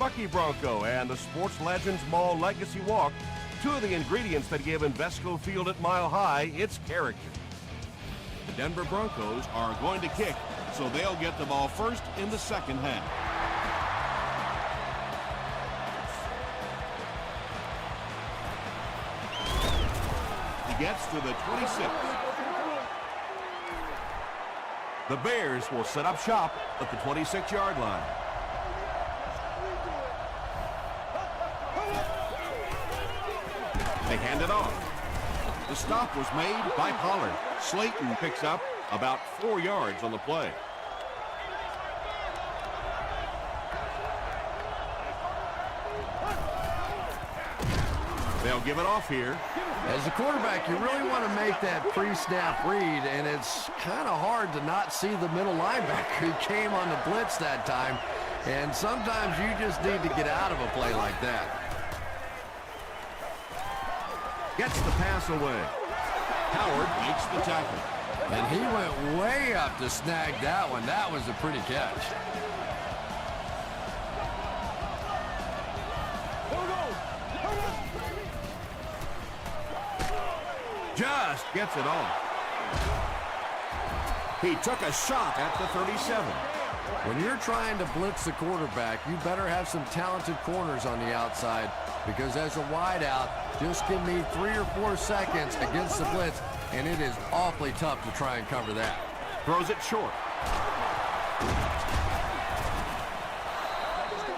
Bucky Bronco and the Sports Legends Mall Legacy Walk, two of the ingredients that give Invesco Field at Mile High its character. The Denver Broncos are going to kick, so they'll get the ball first in the second half. He gets to the 26. The Bears will set up shop at the 26-yard line. They hand it off. The stop was made by Pollard. Slayton picks up about 4 yards on the play. They'll give it off here. As a quarterback, you really want to make that pre-snap read, and it's kind of hard to not see the middle linebacker. He came on the blitz that time, and sometimes you just need to get out of a play like that. Gets the pass away. Howard makes the tackle. And he went way up to snag that one. That was a pretty catch. Just gets it off. He took a shot at the 37. When you're trying to blitz the quarterback, you better have some talented corners on the outside, because as a wideout, just give me 3 or 4 seconds against the blitz, and it is awfully tough to try and cover that. Throws it short.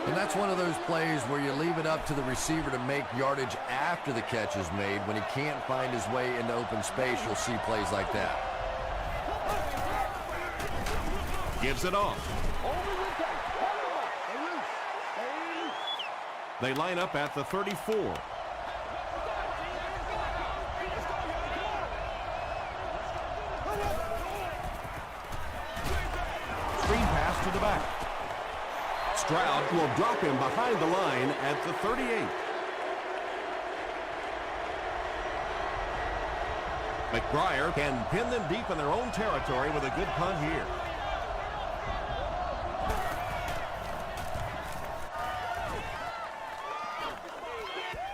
And that's one of those plays where you leave it up to the receiver to make yardage after the catch is made. When he can't find his way into open space, you'll see plays like that. Gives it off. They line up at the 34. Screen pass to the back. Stroud will drop him behind the line at the 38. McBriar can pin them deep in their own territory with a good punt here.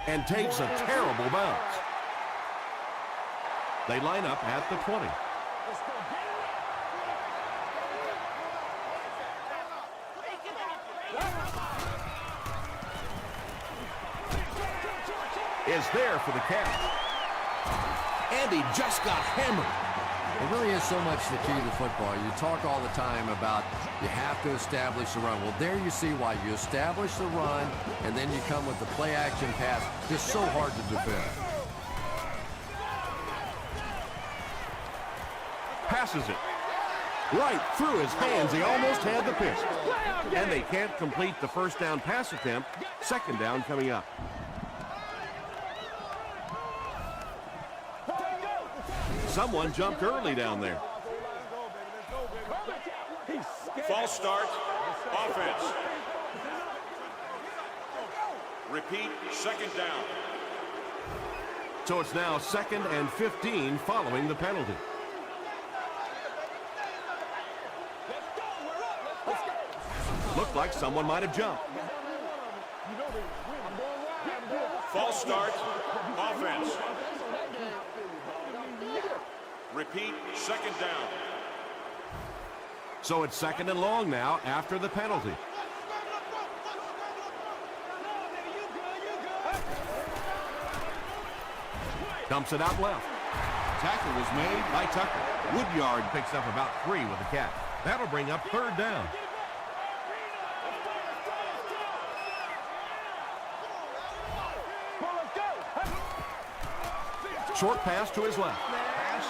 And takes a terrible bounce. They line up at the 20. Is there for the catch. And he just got hammered. It really is so much the key to football. You talk all the time about you have to establish the run. Well, there you see why. You establish the run, and then you come with the play-action pass. Just so hard to defend. Passes it. Right through his hands. He almost had the pick. And they can't complete the first down pass attempt. Second down coming up. Someone jumped early down there. False start, offense. Repeat, second down. So it's now 2nd and 15 following the penalty. Looked like someone might have jumped. False start, offense. Repeat, second down. So it's 2nd and long now after the penalty. Dumps it out left. Tackle was made by Tucker. Woodyard picks up about 3 with the catch. That'll bring up 3rd down. Short pass to his left.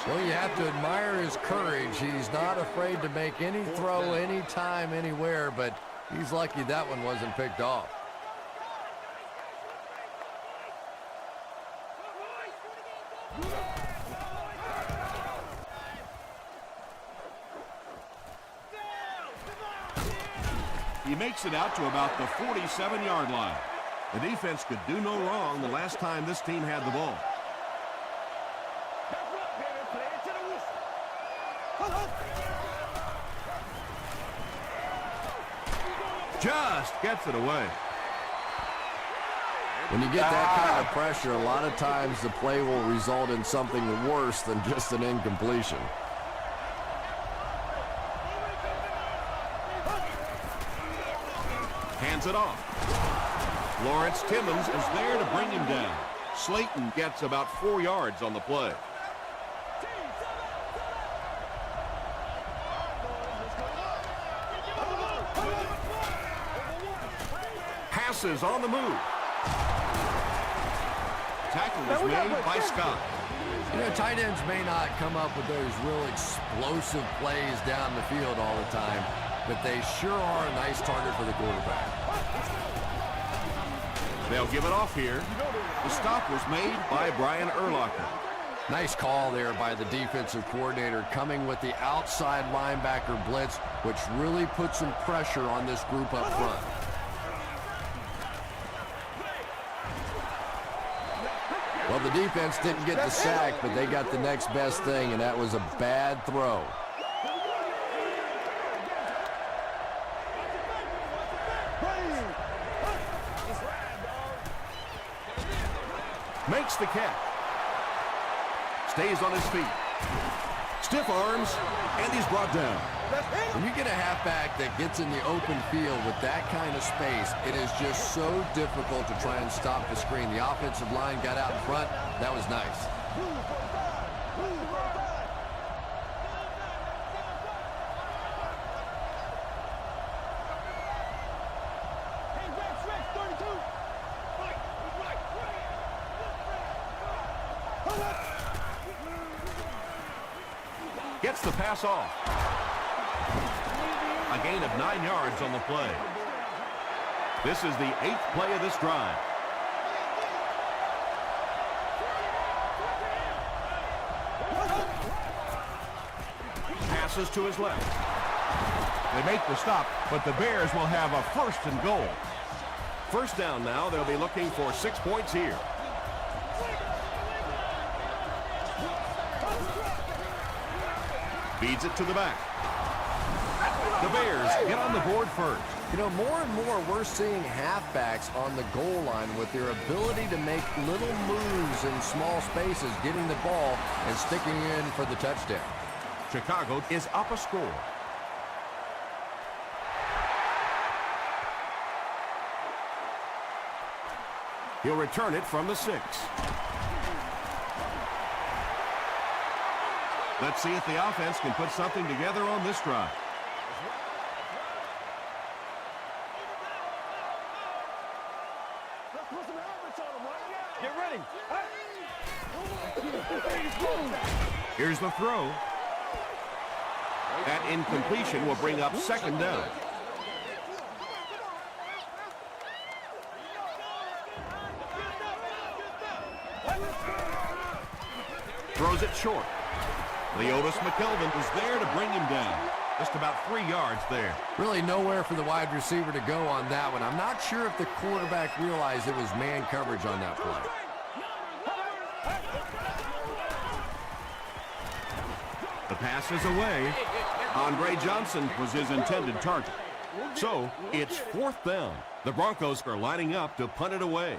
Well, you have to admire his courage. He's not afraid to make any throw, anytime, anywhere, but he's lucky that one wasn't picked off. He makes it out to about the 47-yard line. The defense could do no wrong the last time this team had the ball. Just gets it away. When you get that kind of pressure, a lot of times the play will result in something worse than just an incompletion. Hands it off. Lawrence Timmons is there to bring him down. Slayton gets about 4 yards on the play. Passes on the move. Tackle is made by Scott. You know, tight ends may not come up with those real explosive plays down the field all the time, but they sure are a nice target for the quarterback. They'll give it off here. The stop was made by Brian Urlacher. Nice call there by the defensive coordinator, coming with the outside linebacker blitz, which really puts some pressure on this group up front. Well, the defense didn't get the sack, but they got the next best thing, and that was a bad throw. Makes the catch. Stays on his feet. Stiff arms, and he's brought down. When you get a halfback that gets in the open field with that kind of space, it is just so difficult to try and stop the screen. The offensive line got out in front. That was nice. Gets the pass off. A gain of 9 yards on the play. This is the 8th play of this drive. Passes to his left. They make the stop, but the Bears will have a 1st and goal. First down now. They'll be looking for 6 points here. Feeds it to the back. The Bears get on the board first. You know, more and more we're seeing halfbacks on the goal line with their ability to make little moves in small spaces, getting the ball and sticking in for the touchdown. Chicago is up a score. He'll return it from the 6. Let's see if the offense can put something together on this drive. Get ready. Here's the throw. That incompletion will bring up 2nd down. Throws it short. Leotis McKelvin is there to bring him down. Just about 3 yards there. Really nowhere for the wide receiver to go on that one. I'm not sure if the quarterback realized it was man coverage on that play. The pass is away. Andre Johnson was his intended target. So it's 4th down. The Broncos are lining up to punt it away.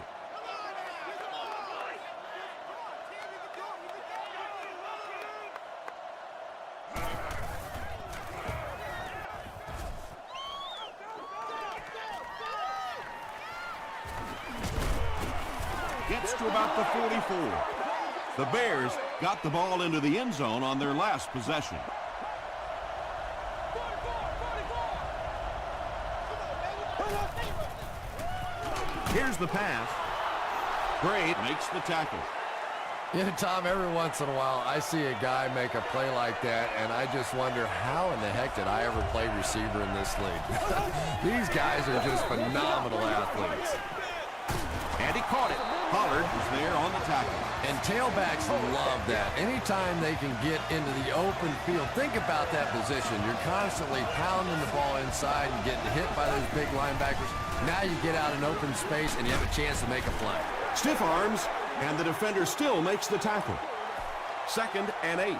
Gets to about the 44. The Bears got the ball into the end zone on their last possession. Here's the pass. Gray makes the tackle. You know, Tom, every once in a while I see a guy make a play like that, and I just wonder how in the heck did I ever play receiver in this league? These guys are just phenomenal athletes. And he caught it. Pollard was there on the tackle. And tailbacks love that. Anytime they can get into the open field, think about that position. You're constantly pounding the ball inside and getting hit by those big linebackers. Now you get out in open space and you have a chance to make a play. Stiff arms, and the defender still makes the tackle. 2nd and 8.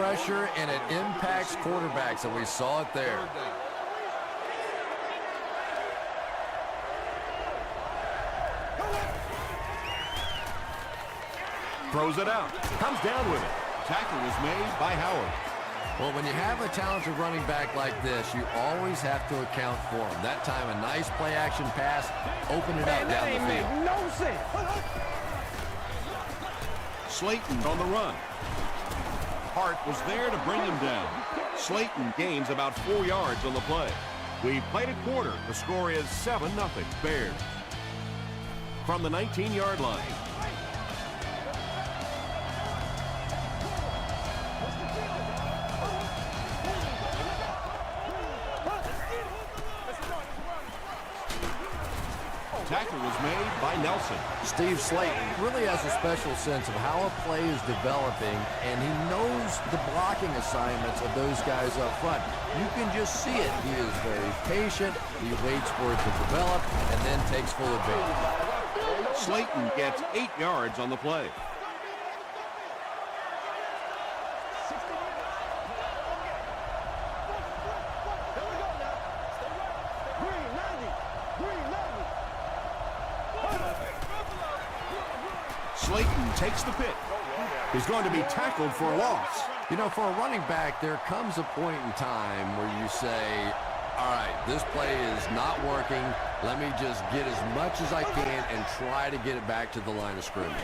pressure, and it impacts quarterbacks, and we saw it there. Throws it out. Comes down with it. Tackle was made by Howard. Well, when you have a talented running back like this, you always have to account for him. That time, a nice play-action pass opened it up down the field. That ain't make no sense. Slayton on the run. Hart was there to bring him down. Slayton gains about 4 yards on the play. We've played a quarter. The score is 7-0 Bears. From the 19-yard line. Tackle was made by Nelson. Steve Slayton really has a special sense of how a play is developing, and he knows the blocking assignments of those guys up front. You can just see it. He is very patient. He waits for it to develop and then takes full advantage. Slayton gets 8 yards on the play. Slayton takes the pick. He's going to be tackled for a loss. You know, for a running back, there comes a point in time where you say, all right, this play is not working. Let me just get as much as I can and try to get it back to the line of scrimmage.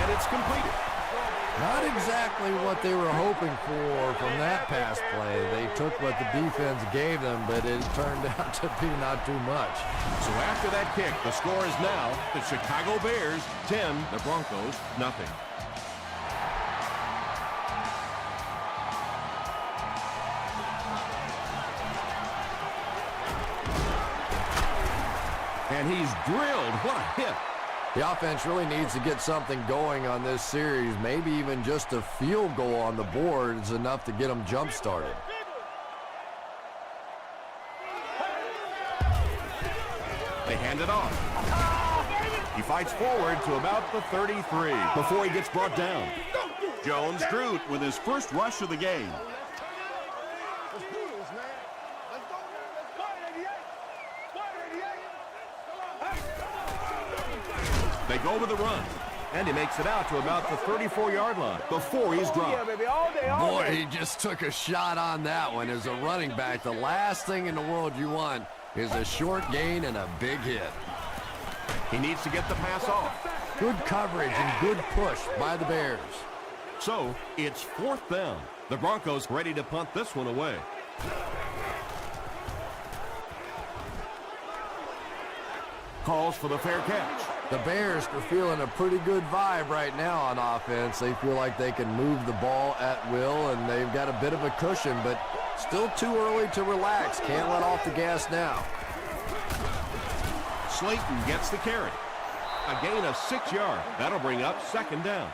And it's completed. Not exactly what they were hoping for from that pass play. They took what the defense gave them, but it turned out to be not too much. So after that kick, the score is now the Chicago Bears 10, the Broncos nothing. And he's drilled. What a hit. The offense really needs to get something going on this series. Maybe even just a field goal on the board is enough to get them jump-started. They hand it off. He fights forward to about the 33 before he gets brought down. Jones-Drew with his first rush of the game. They go with the run, and he makes it out to about the 34-yard line before he's dropped. Yeah, baby, all day, all Boy, day. he just took a shot on that one. As a running back, the last thing in the world you want is a short gain and a big hit. He needs to get the pass off. Good coverage and good push by the Bears. So it's 4th down. The Broncos ready to punt this one away. Calls for the fair catch. The Bears are feeling a pretty good vibe right now on offense. They feel like they can move the ball at will, and they've got a bit of a cushion, but still too early to relax. Can't let off the gas now. Slayton gets the carry. A gain of 6 yards. That'll bring up 2nd down.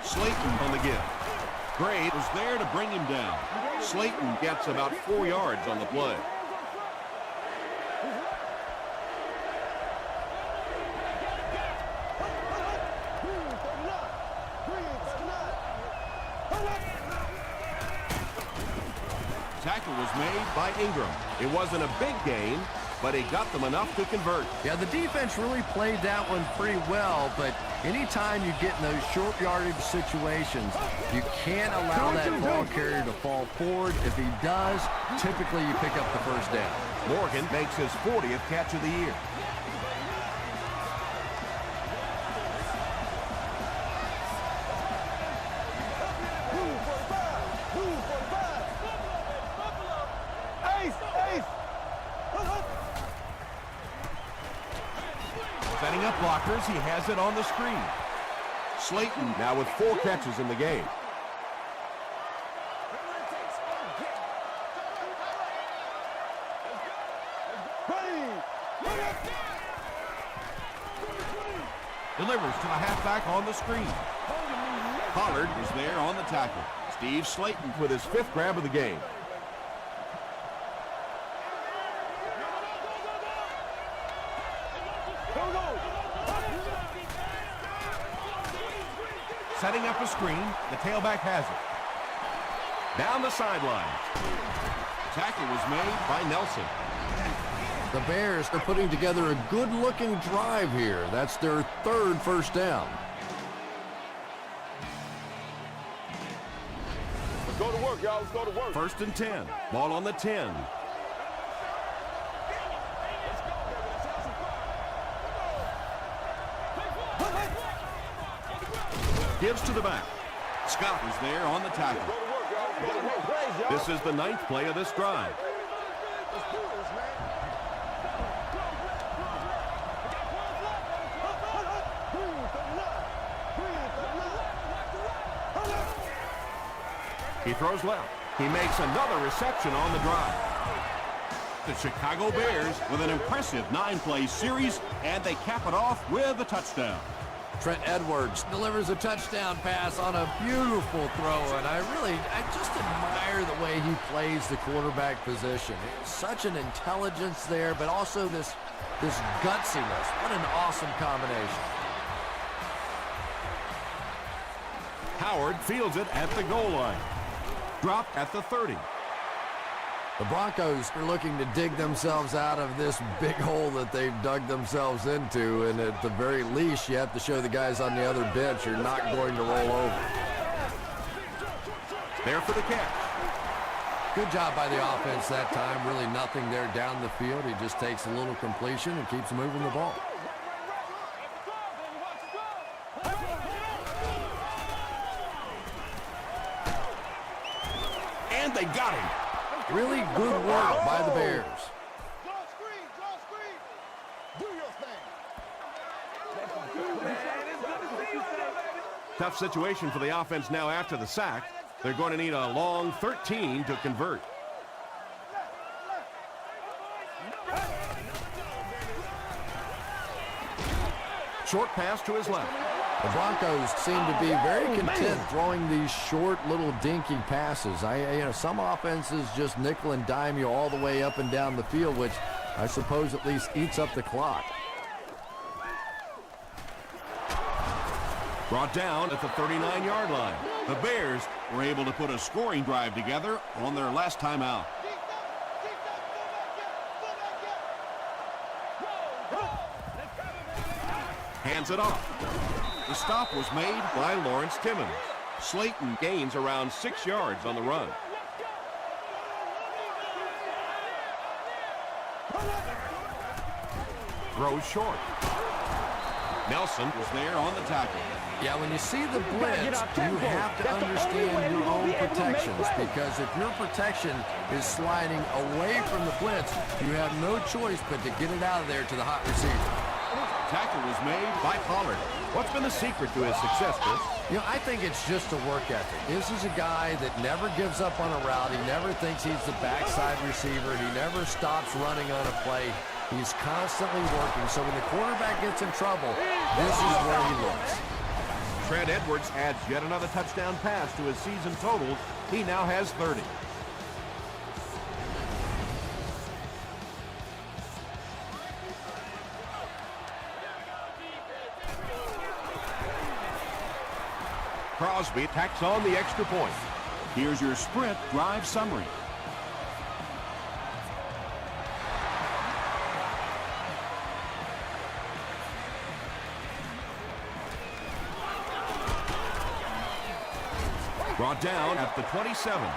Slayton on the give. Gray was there to bring him down. Slayton gets about 4 yards on the play. Tackle was made by Ingram. It wasn't a big gain, but he got them enough to convert. Yeah, the defense really played that one pretty well, but anytime you get in those short yardage situations, you can't allow that ball carrier to fall forward. If he does, typically you pick up the first down. Morgan makes his 40th catch of the year. Setting up blockers, he has it on the screen. Slayton now with 4 catches in the game. Delivers to the halfback on the screen. Pollard is there on the tackle. Steve Slayton with his 5th grab of the game. setting up a screen. The tailback has it. Down the sideline. Tackle was made by Nelson. The Bears are putting together a good-looking drive here. That's their third first down. Let's go to work, y'all. Let's go to work. 1st and 10. Ball on the 10. Gives to the back. Scott is there on the tackle. This is the 9th play of this drive. He throws left. He makes another reception on the drive. The Chicago Bears with an impressive 9-play series, and they cap it off with a touchdown. Trent Edwards delivers a touchdown pass on a beautiful throw, and I just admire the way he plays the quarterback position. It's such an intelligence there, but also this gutsiness. What an awesome combination. Howard fields it at the goal line. Dropped at the 30. The Broncos are looking to dig themselves out of this big hole that they've dug themselves into, and at the very least, you have to show the guys on the other bench you're not going to roll over. There for the catch. Good job by the offense that time. Really nothing there down the field. He just takes a little completion and keeps moving the ball. And they got him. Really good work by the Bears. Draw screen. Do your thing. Tough situation for the offense now after the sack. They're going to need a long 13 to convert. Short pass to his left. The Broncos seem to be very content throwing these short little dinky passes. Some offenses just nickel and dime you all the way up and down the field, which I suppose at least eats up the clock. Brought down at the 39-yard line. The Bears were able to put a scoring drive together on their last time out. Hands it off. The stop was made by Lawrence Timmons. Slayton gains around 6 yards on the run. Throws short. Nelson was there on the tackle. Yeah, when you see the blitz, you have to understand your own protections, because if your protection is sliding away from the blitz, you have no choice but to get it out of there to the hot receiver. Tackle was made by Pollard. What's been the secret to his success, Chris? I think it's just a work ethic. This is a guy that never gives up on a route. He never thinks he's the backside receiver. He never stops running on a play. He's constantly working. So when the quarterback gets in trouble, this is where he looks. Trent Edwards adds yet another touchdown pass to his season total. He now has 30. Crosby tacks on the extra point. Here's your sprint drive summary. Brought down at the 27.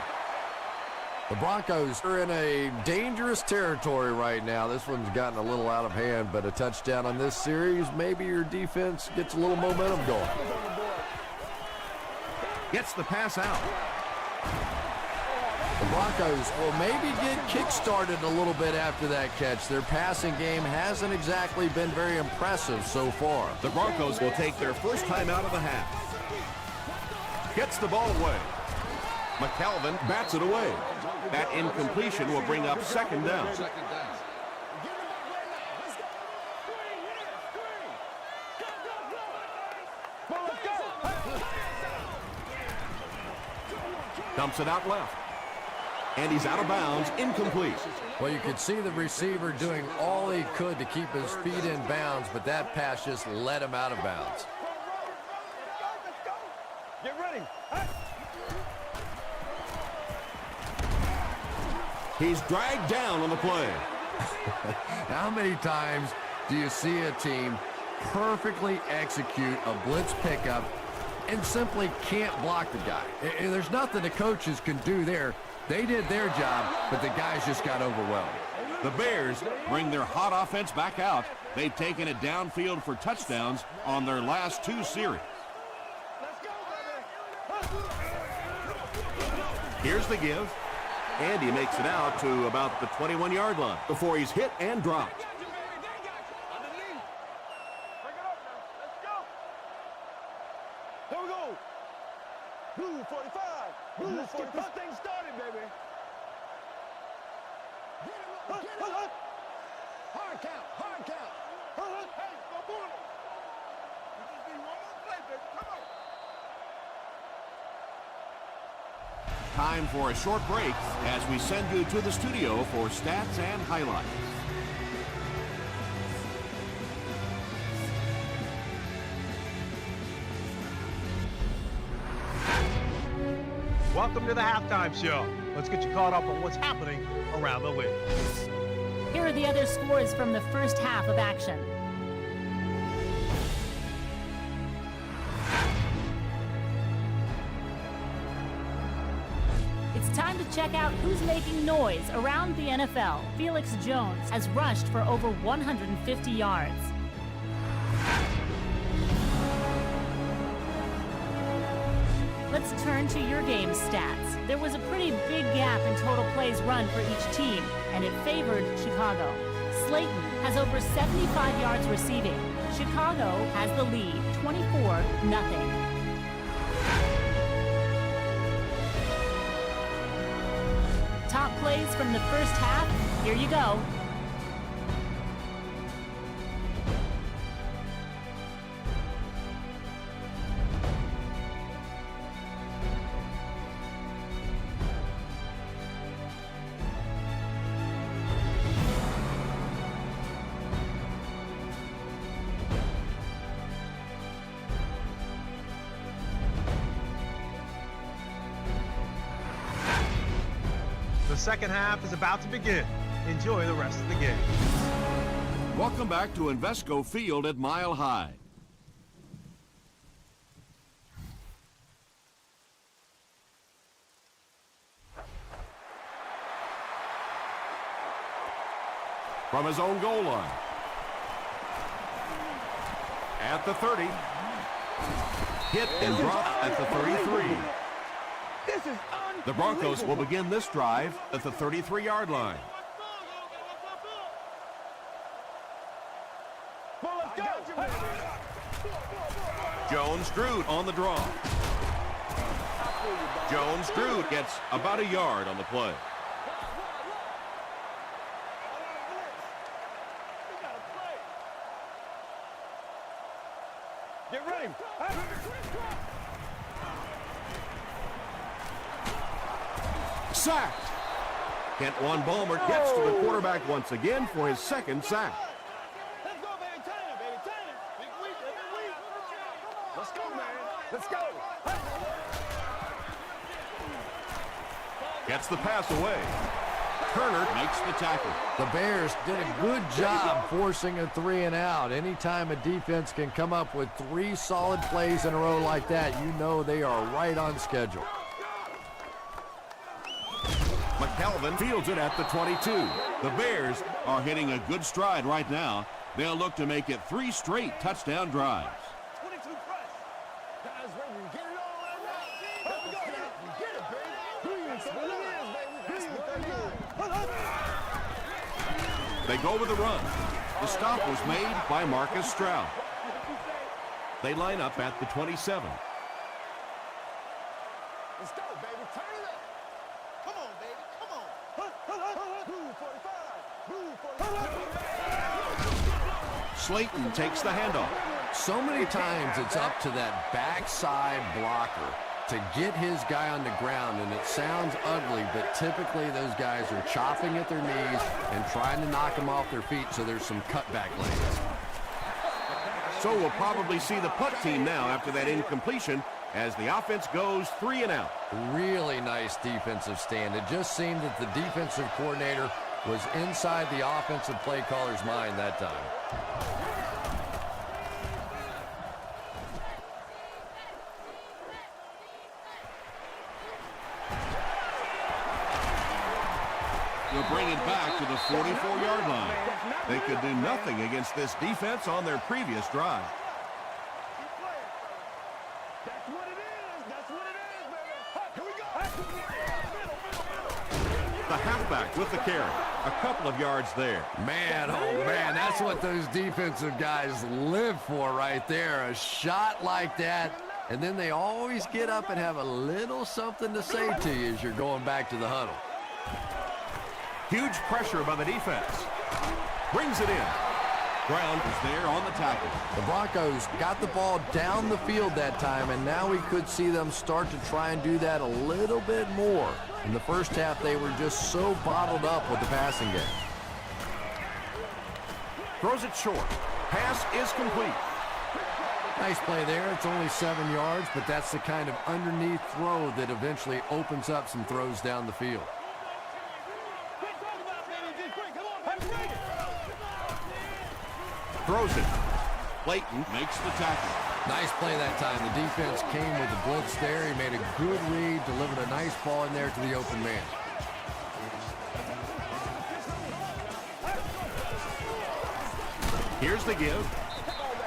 The Broncos are in a dangerous territory right now. This one's gotten a little out of hand, but a touchdown on this series, maybe your defense gets a little momentum going. Gets the pass out. The Broncos will maybe get kick-started a little bit after that catch. Their passing game hasn't exactly been very impressive so far. The Broncos will take their first time out of the half. Gets the ball away. McKelvin bats it away. That incompletion will bring up second down. Dumps it out left. And he's out of bounds, incomplete. Well, you could see the receiver doing all he could to keep his feet in bounds, but that pass just let him out of bounds. Get ready. He's dragged down on the play. How many times do you see a team perfectly execute a blitz pickup and simply can't block the guy? There's nothing the coaches can do there. They did their job, but the guys just got overwhelmed. The Bears bring their hot offense back out. They've taken it downfield for touchdowns on their last 2 series. Here's the give. And he makes it out to about the 21-yard line before he's hit and dropped. Here we go. Blue 45. Blue 45. Let's get this thing started, baby. Hard count. Hard count. Hey, no bullet. We just need one more play, baby. Come on. Time for a short break as we send you to the studio for stats and highlights. Welcome to the halftime show. Let's get you caught up on what's happening around the league. Here are the other scores from the first half of action. It's time to check out who's making noise around the NFL. Felix Jones has rushed for over 150 yards. Let's turn to your game stats. There was a pretty big gap in total plays run for each team, and it favored Chicago. Slayton has over 75 yards receiving. Chicago has the lead, 24-0. Top plays from the first half, here you go. The second half is about to begin. Enjoy the rest of the game. Welcome back to Invesco Field at Mile High. From his own goal line. At the 30. Hit and drop at the 33. This is The Broncos will begin this drive at the 33-yard line. Well, let's go. Jones-Drew on the draw. Jones-Drew gets about a yard on the play. Get ready. Sacked. Kentwan Balmer gets to the quarterback once again for his second sack. Let's go, baby. Turn it, baby. Turn it. Big week, every week. Let's go, man. Let's go. Gets the pass away. Turner makes the tackle. The Bears did a good job forcing a 3 and out. Anytime a defense can come up with 3 solid plays in a row like that, you know they are right on schedule. McKelvin fields it at the 22. The Bears are hitting a good stride right now. They'll look to make it 3 straight touchdown drives. 22 press. Guys ready to get it all right now. Here we go. Get it, baby. That's what it is, baby. That's what it is. They go with the run. The stop was made by Marcus Stroud. They line up at the 27. Let's go, baby. Turn it up. Come on, baby. Come on. Blue 45. Blue 45. Slayton takes the handoff. So many times it's up to that backside blocker to get his guy on the ground, and it sounds ugly, but typically those guys are chopping at their knees and trying to knock them off their feet, so there's some cutback lanes. So we'll probably see the punt team now after that incompletion as the offense goes 3 and out. Really nice defensive stand. It just seemed that the defensive coordinator was inside the offensive play caller's mind that time. We'll bring it back to the 44-yard line. They could do nothing against this defense on their previous drive. That's what it is. That's what it is, baby. Here we go. The halfback with the carry. A couple of yards there. Man, oh man, that's what those defensive guys live for right there. A shot like that, and then they always get up and have a little something to say to you as you're going back to the huddle. Huge pressure by the defense. Brings it in. Brown is there on the tackle. The Broncos got the ball down the field that time, and now we could see them start to try and do that a little bit more. In the first half, they were just so bottled up with the passing game. Throws it short. Pass is complete. Nice play there. It's only 7 yards, but that's the kind of underneath throw that eventually opens up some throws down the field. Throws it. Clayton makes the tackle. Nice play that time. The defense came with the blitz there. He made a good read, delivered a nice ball in there to the open man. Here's the give.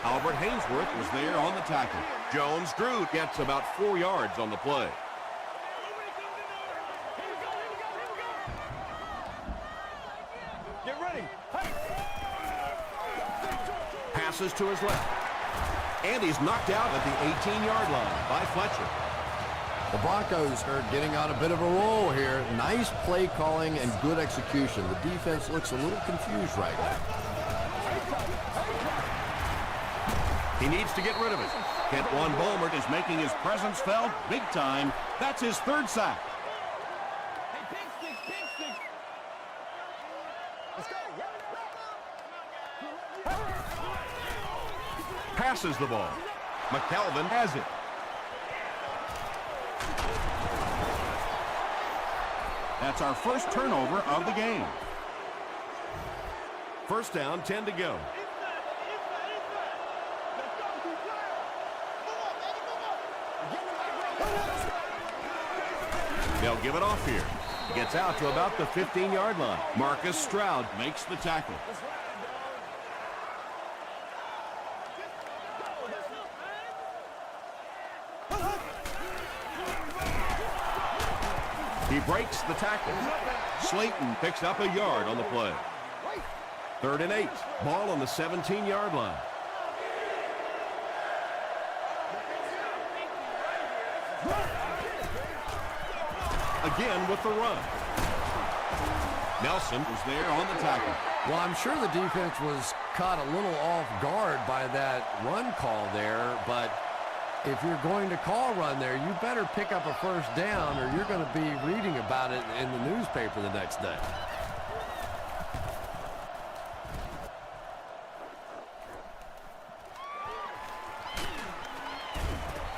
Albert Hainsworth was there on the tackle. Jones-Drew gets about 4 yards on the play. Get ready. Passes to his left. And he's knocked out at the 18-yard line by Fletcher. The Broncos are getting on a bit of a roll here. Nice play calling and good execution. The defense looks a little confused right now. He needs to get rid of it. Kentwan Bolmert is making his presence felt big time. That's his 3rd sack. Hey, pig sticks. Let's go. Passes the ball. McKelvin has it. That's our first turnover of the game. First down, 10 to go. They'll give it off here. Gets out to about the 15-yard line. Marcus Stroud makes the tackle. He breaks the tackle. Slayton picks up a yard on the play. 3rd and 8. Ball on the 17-yard line. Again with the run. Nelson was there on the tackle. Well, I'm sure the defense was caught a little off guard by that run call there, but if you're going to call run there, you better pick up a first down or you're going to be reading about it in the newspaper the next day.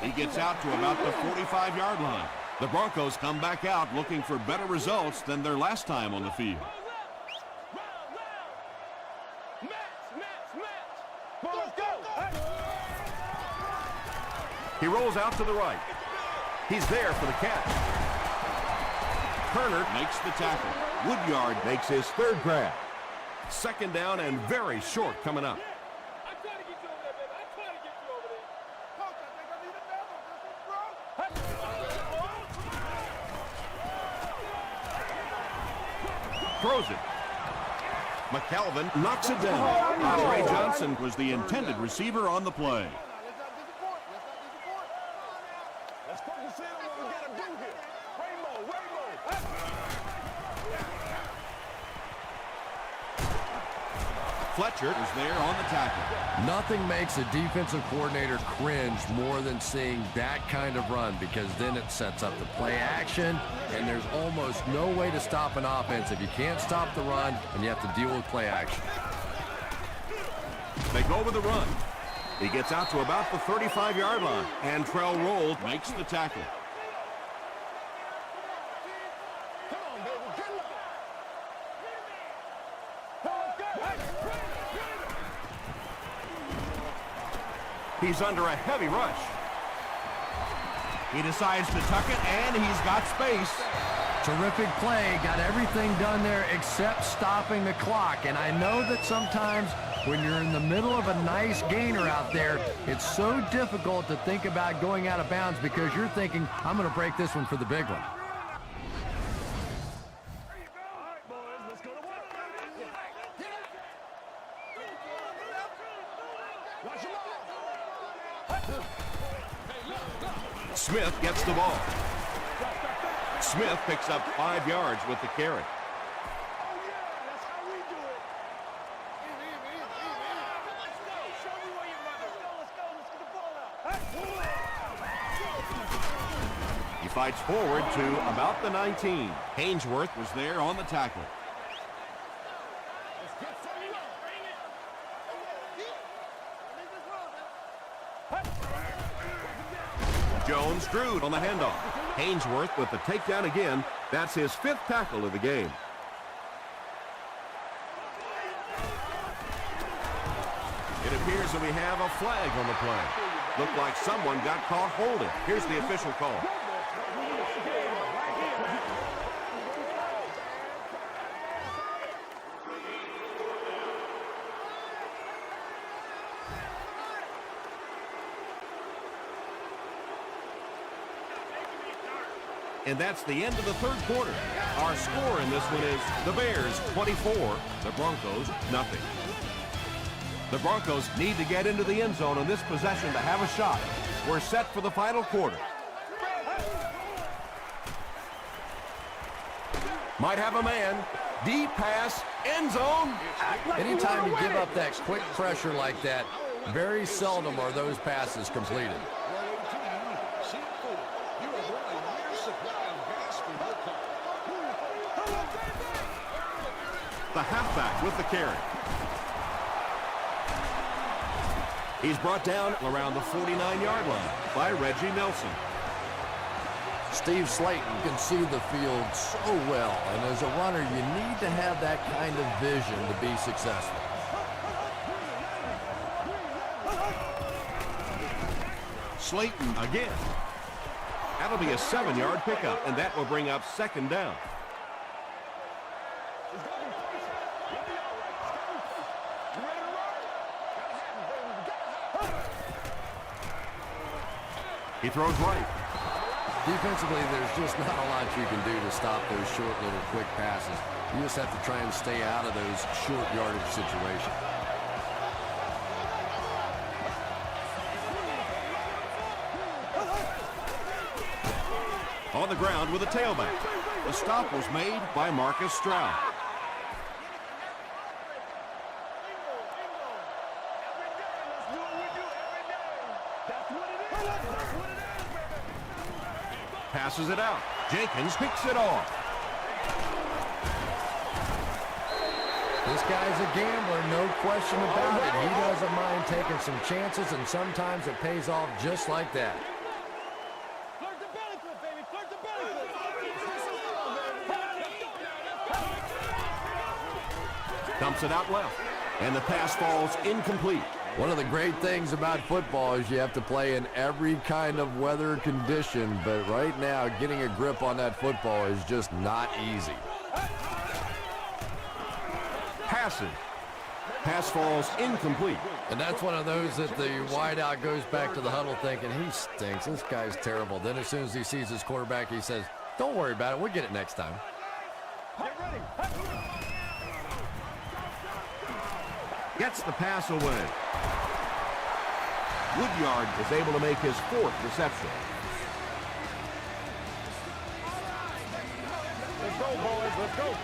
He gets out to about the 45-yard line. The Broncos come back out looking for better results than their last time on the field. He rolls out to the right. He's there for the catch. Turner makes the tackle. Woodyard makes his 3rd grab. 2nd down and very short coming up. I'm trying to get you over there, baby. I'm trying to get you over there. Coach, I think I need a double. Throws it. McKelvin knocks it down. Andre Johnson was the intended receiver on the play. Let's focus in on what we got to do here. Rainbow. Fletcher is there on the tackle. Nothing makes a defensive coordinator cringe more than seeing that kind of run, because then it sets up the play action, and there's almost no way to stop an offense if you can't stop the run and you have to deal with play action. They go with the run. He gets out to about the 35-yard line, and Trell Roll makes the tackle. Come on, baby. Get low. He's under a heavy rush. He decides to tuck it, and he's got space. Terrific play. Got everything done there except stopping the clock. And I know that sometimes when you're in the middle of a nice gainer out there, it's so difficult to think about going out of bounds because you're thinking, I'm going to break this one for the big one. Smith gets the ball. Smith picks up 5 yards with the carry. Oh, yeah, that's how we do it. Let's go. Show me where you're running. Let's go. Let's get the ball out. He fights forward to about the 19. Hainsworth was there on the tackle. Let's get some run. Bring it. Jones drew on the handoff. Hainsworth with the takedown again. That's his 5th tackle of the game. It appears that we have a flag on the play. Looked like someone got caught holding. Here's the official call. And that's the end of the 3rd quarter. Our score in this one is the Bears 24, the Broncos nothing. The Broncos need to get into the end zone on this possession to have a shot. We're set for the final quarter. Might have a man. Deep pass, end zone. Anytime you give up that quick pressure like that, very seldom are those passes completed. The halfback with the carry. He's brought down around the 49-yard line by Reggie Nelson. Steve Slayton can see the field so well, and as a runner, you need to have that kind of vision to be successful. Slayton again. That'll be a 7-yard pickup, and that will bring up 2nd down. He throws right. Defensively, there's just not a lot you can do to stop those short little quick passes. You just have to try and stay out of those short yardage situations. On the ground with a tailback. The stop was made by Marcus Stroud. Passes it out. Jenkins picks it off. This guy's a gambler, no question about it. He doesn't mind taking some chances, and sometimes it pays off just like that. Flirt the belly flip, baby. Flirt the belly flip. Dumps it out left. And the pass falls incomplete. One of the great things about football is you have to play in every kind of weather condition, but right now getting a grip on that football is just not easy. Passes. Pass falls incomplete. And that's one of those that the wideout goes back to the huddle thinking, he stinks, this guy's terrible. Then as soon as he sees his quarterback, he says, don't worry about it, we'll get it next time. Gets the pass away. Woodyard is able to make his 4th reception. Let's go, boys. Let's go.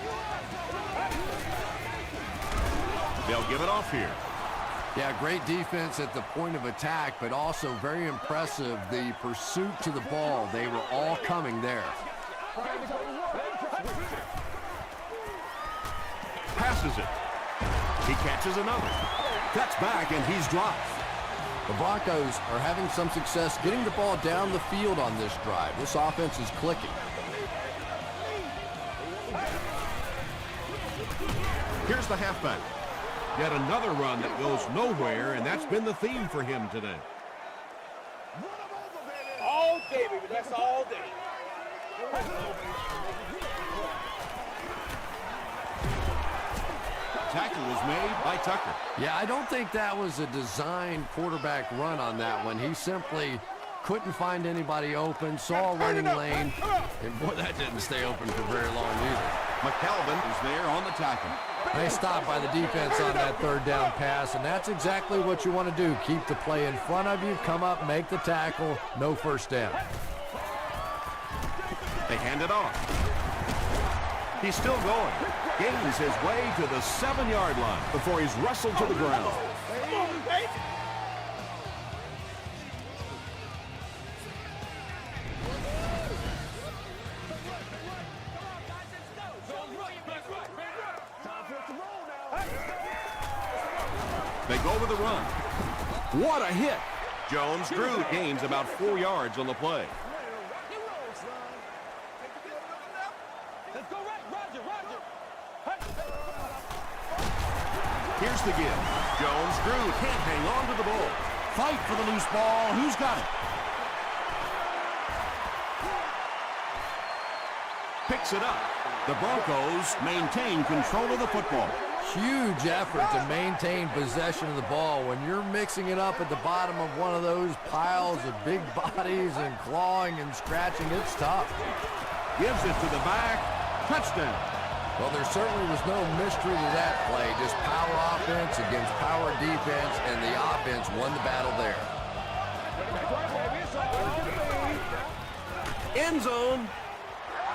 They'll give it off here. Yeah, great defense at the point of attack, but also very impressive the pursuit to the ball. They were all coming there. Passes it. He catches another. Cuts back, and he's dropped. The Broncos are having some success getting the ball down the field on this drive. This offense is clicking. Here's the halfback. Yet another run that goes nowhere, and that's been the theme for him today. All day, baby. That's all day. Tackle was made by Tucker. Yeah, I don't think that was a designed quarterback run on that one. He simply couldn't find anybody open, saw a running lane, and boy, that didn't stay open for very long either. McKelvin is there on the tackle. Nice stop by the defense on that third down pass, and that's exactly what you want to do. Keep the play in front of you, come up, make the tackle, no first down. They hand it off. He's still going. Gains his way to the 7-yard line before he's wrestled to the ground. Come on, baby. They go with the run. What a hit. Jones-Drew gains about 4 yards on the play. Here's the give. Jones-Drew can't hang on to the ball. Fight for the loose ball. Who's got it? Picks it up. The Broncos maintain control of the football. Huge effort to maintain possession of the ball. When you're mixing it up at the bottom of one of those piles of big bodies and clawing and scratching, it's tough. Gives it to the back. Touchdown. Well, there certainly was no mystery to that play. Just power offense against power defense, and the offense won the battle there. End zone.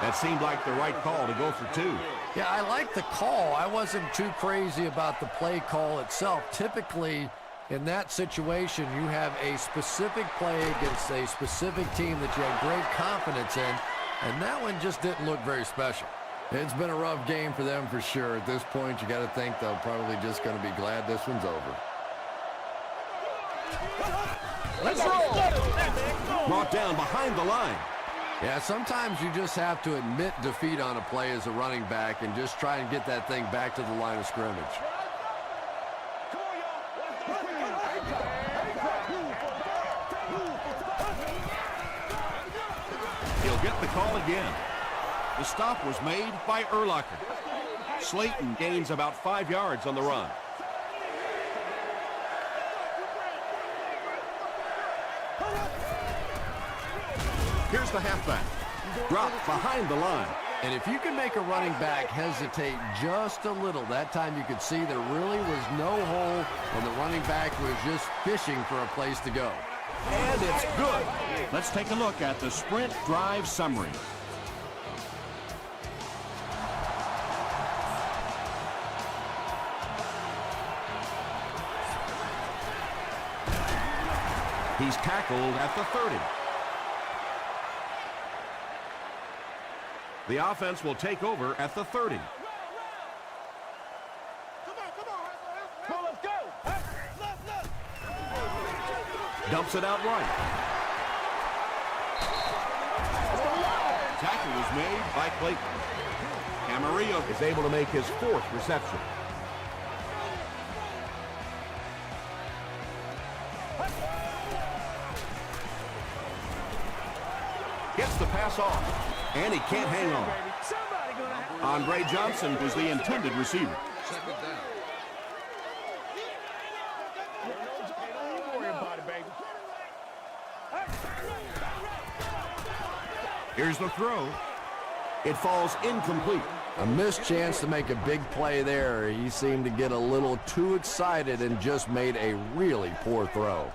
That seemed like the right call to go for 2. Yeah, I like the call. I wasn't too crazy about the play call itself. Typically, in that situation, you have a specific play against a specific team that you have great confidence in, and that one just didn't look very special. It's been a rough game for them for sure. At this point, you got to think they're probably just going to be glad this one's over. Let's roll. Brought down behind the line. Yeah, sometimes you just have to admit defeat on a play as a running back and just try and get that thing back to the line of scrimmage. He'll get the call again. The stop was made by Urlacher. Slayton gains about 5 yards on the run. Here's the halfback. Dropped behind the line. And if you can make a running back hesitate just a little, that time you could see there really was no hole, and the running back was just fishing for a place to go. And it's good. Let's take a look at the sprint drive summary. He's tackled at the 30. The offense will take over at the 30. Come on, let's go. Look. Dumps it out right. Tackle was made by Clayton. Camarillo is able to make his 4th reception. Gets the pass off, and he can't hang on. Andre Johnson was the intended receiver. Here's the throw. It falls incomplete. A missed chance to make a big play there. He seemed to get a little too excited and just made a really poor throw.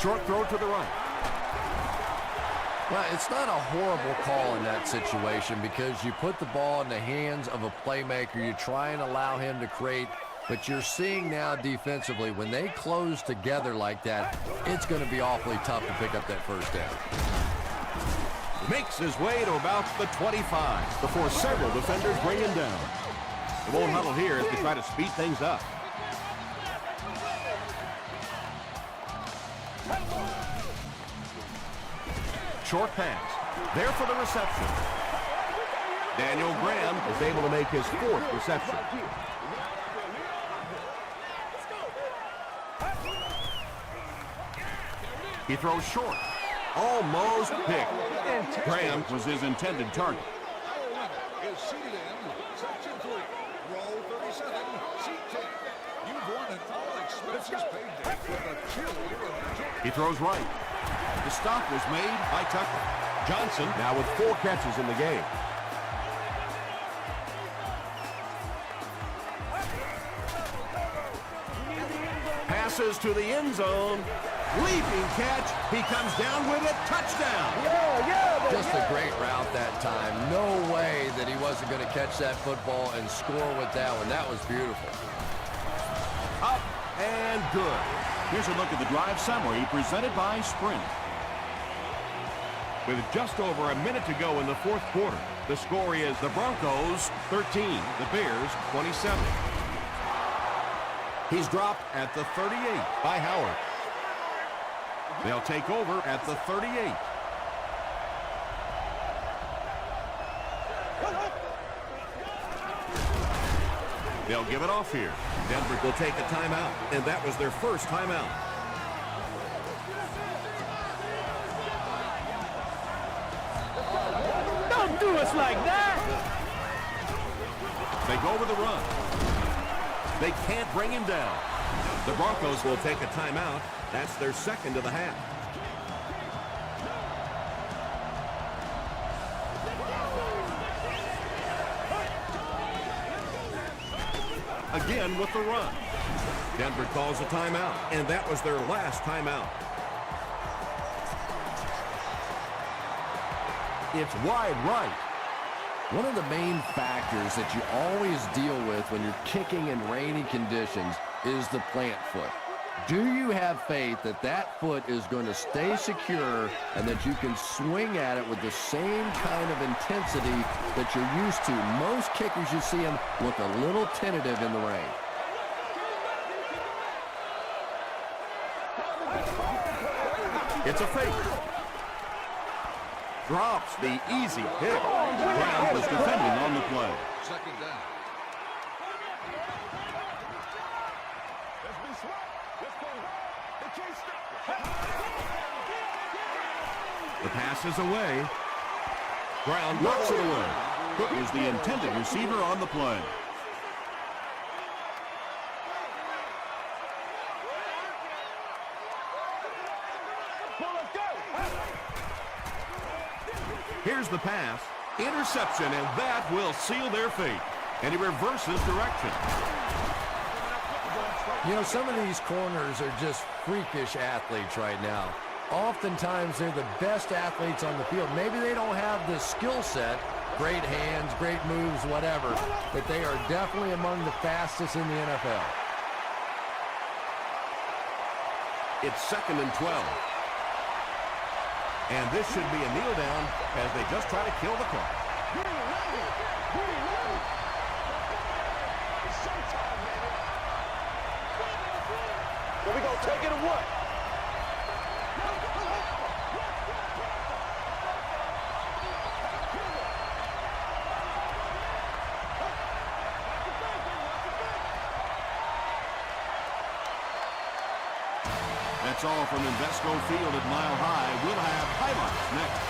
Short throw to the right. Well, it's not a horrible call in that situation because you put the ball in the hands of a playmaker. You try and allow him to create, but you're seeing now defensively, when they close together like that, it's going to be awfully tough to pick up that first down. Makes his way to about the 25 before several defenders bring him down. They won't huddle here as they try to speed things up. Short pass. There for the reception. Daniel Graham is able to make his 4th reception. He throws short. Almost picked. Graham was his intended target. Is seated in section 3, row 37, seat 10. You've won an all-expenses paid day with a cheerleader of your choice. He throws right. The stop was made by Tucker. Johnson now with 4 catches in the game. Passes to the end zone. Leaping catch. He comes down with it. Touchdown. Just a great route that time. No way that he wasn't going to catch that football and score with that one. That was beautiful. Up and good. Here's a look at the drive summary presented by Sprint. With just over a minute to go in the 4th quarter, the score is the Broncos 13, the Bears 27. He's dropped at the 38 by Howard. They'll take over at the 38. They'll give it off here. Denver will take a timeout, and that was their first timeout. Don't do us like that! They go with the run. They can't bring him down. The Broncos will take a timeout. That's their 2nd of the half. Again with the run. Denver calls a timeout, and that was their last timeout. It's wide right. One of the main factors that you always deal with when you're kicking in rainy conditions is the plant foot. Do you have faith that that foot is going to stay secure and that you can swing at it with the same kind of intensity that you're used to? Most kickers, you see them look a little tentative in the rain. It's a fake. Drops the easy hit. Brown was defending on the play. 2nd down. The pass is away. Brown knocks it away. Cook was the intended receiver on the play. Here's the pass. Interception, and that will seal their fate. And he reverses direction. You know, some of these corners are just freakish athletes right now. Oftentimes, they're the best athletes on the field. Maybe they don't have the skill set, great hands, great moves, whatever, but they are definitely among the fastest in the NFL. It's 2nd and 12. And this should be a kneel down as they just try to kill the clock. Here we go, take it or what? That's all from Invesco Field at Mile High. We'll have highlights next.